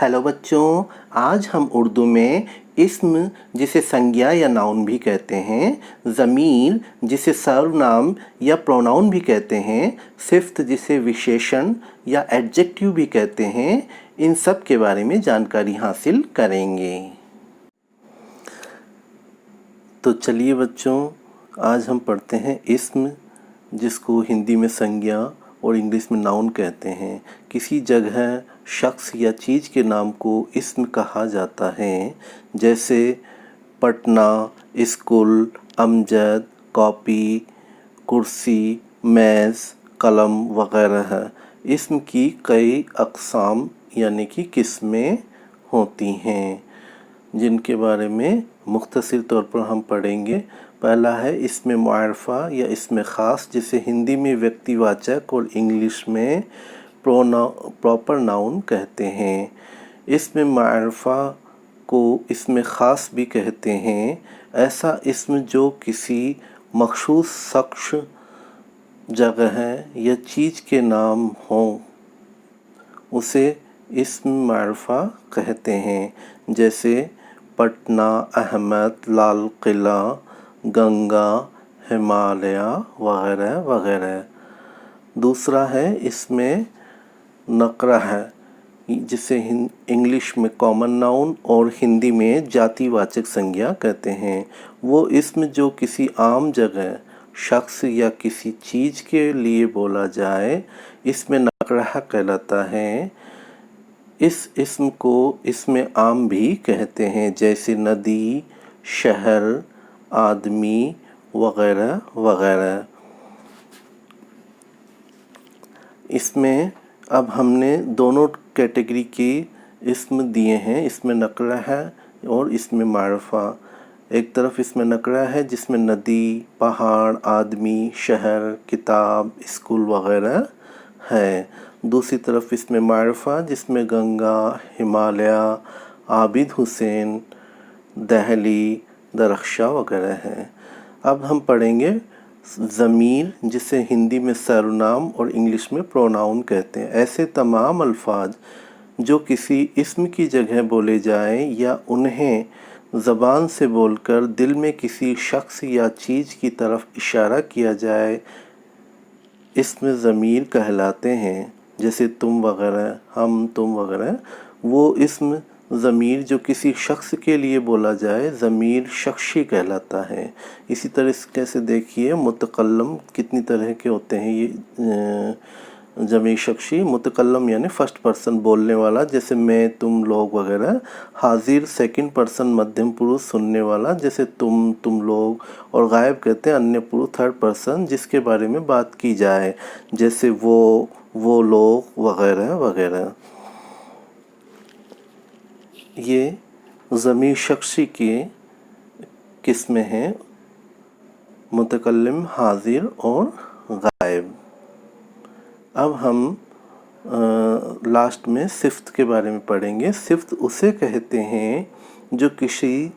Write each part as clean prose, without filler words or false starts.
Hello बच्चों, आज हम उर्दू में इस्म जिसे संज्ञा या नाउन भी कहते हैं, ज़मीर जिसे सर्वनाम या प्रोनाउन भी कहते हैं, सिफ्त जिसे विशेषण या एडजेक्टिव भी कहते हैं, इन सब के बारे में जानकारी हासिल करेंगे। तो चलिए बच्चों, आज हम पढ़ते हैं इस्म, जिसको हिंदी में संज्ञा और इंग्लिश में नाउन कहते हैं। किसी जगह, शख्स या चीज़ के नाम को इस्म कहा जाता है, जैसे पटना, स्कूल, अमजद, कॉपी, कुर्सी, मेज़, कलम वगैरह। इस्म की कई अक़साम यानी कि किस्में होती हैं, जिनके बारे में मुख्तसर तौर पर हम पढ़ेंगे। पहला है इस्म मुअर्रफ़ा या इस्म ख़ास, जिसे हिंदी में व्यक्तिवाचक और इंग्लिश में प्रॉपर नाउन कहते हैं। इस्म मुअर्रफ़ा को इस्म ख़ास भी कहते हैं। ऐसा इस्म जो किसी मख़सूस शख्स, जगह या चीज़ के नाम हो, उसे इस्म मुअर्रफ़ा कहते हैं, जैसे पटना, अहमद, लाल किला, गंगा, हिमालय वगैरह वगैरह। दूसरा है इसमें नक़रा, जिसे इंग्लिश में कॉमन नाउन और हिंदी में जातिवाचक संज्ञा कहते हैं। वो इस्म जो किसी आम जगह, शख्स या किसी चीज़ के लिए बोला जाए, इसमें नक़रा कहलाता है। इस इस्म को इस्म आम भी कहते हैं, जैसे नदी, शहर, आदमी वगैरह वगैरह। इसमें अब हमने दोनों कैटेगरी के इस्म दिए हैं, इसमें नक़रा है और इसमें मारफ़ा। एक तरफ इसमें नक़रा है जिसमें नदी, पहाड़, आदमी, शहर, किताब, स्कूल वगैरह है। दूसरी तरफ इसमें मारफ़ा जिसमें गंगा, हिमालय, आबिद हुसैन, दहली, दरख्शा वगैरह है। अब हम पढ़ेंगे ज़मीर, जिसे हिंदी में सर्वनाम और इंग्लिश में प्रोनाउन कहते हैं। ऐसे तमाम अल्फाज जो किसी इस्म की जगह बोले जाएं या उन्हें ज़बान से बोलकर दिल में किसी शख्स या चीज़ की तरफ इशारा किया जाए, इसमें ज़मीर कहलाते हैं, जैसे तुम वगैरह, हम, तुम वगैरह। वो इस्म ज़मीर जो किसी शख्स के लिए बोला जाए, ज़मीर शख्सी कहलाता है। इसी तरह से देखिए मुतकल्लम कितनी तरह के होते हैं। ये ज़मीर शख्सी, मुतकल्लम यानी फर्स्ट पर्सन बोलने वाला, जैसे मैं, तुम, लोग वगैरह। हाजिर सेकंड पर्सन मध्यम पुरुष सुनने वाला, जैसे तुम लोग। और गायब कहते हैं अन्य पुरुष थर्ड पर्सन जिसके बारे में बात की जाए, जैसे वो लोग वगैरह वगैरह। ये ज़मीर शख्सी की किस्में हैं, मुतकल्लिम, हाजिर और गायब। अब हम लास्ट में सिफ्त के बारे में पढ़ेंगे। सिफ्त उसे कहते हैं जो किसी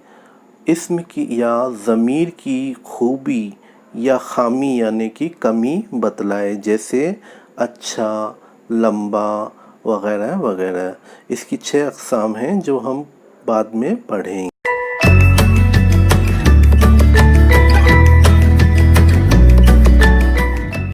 इस्म की या ज़मीर की खूबी या खामी यानी कि कमी बतलाए, जैसे अच्छा, लंबा वगैरह वगैरह। इसकी 6 अक़साम हैं जो हम बाद में पढ़ेंगे।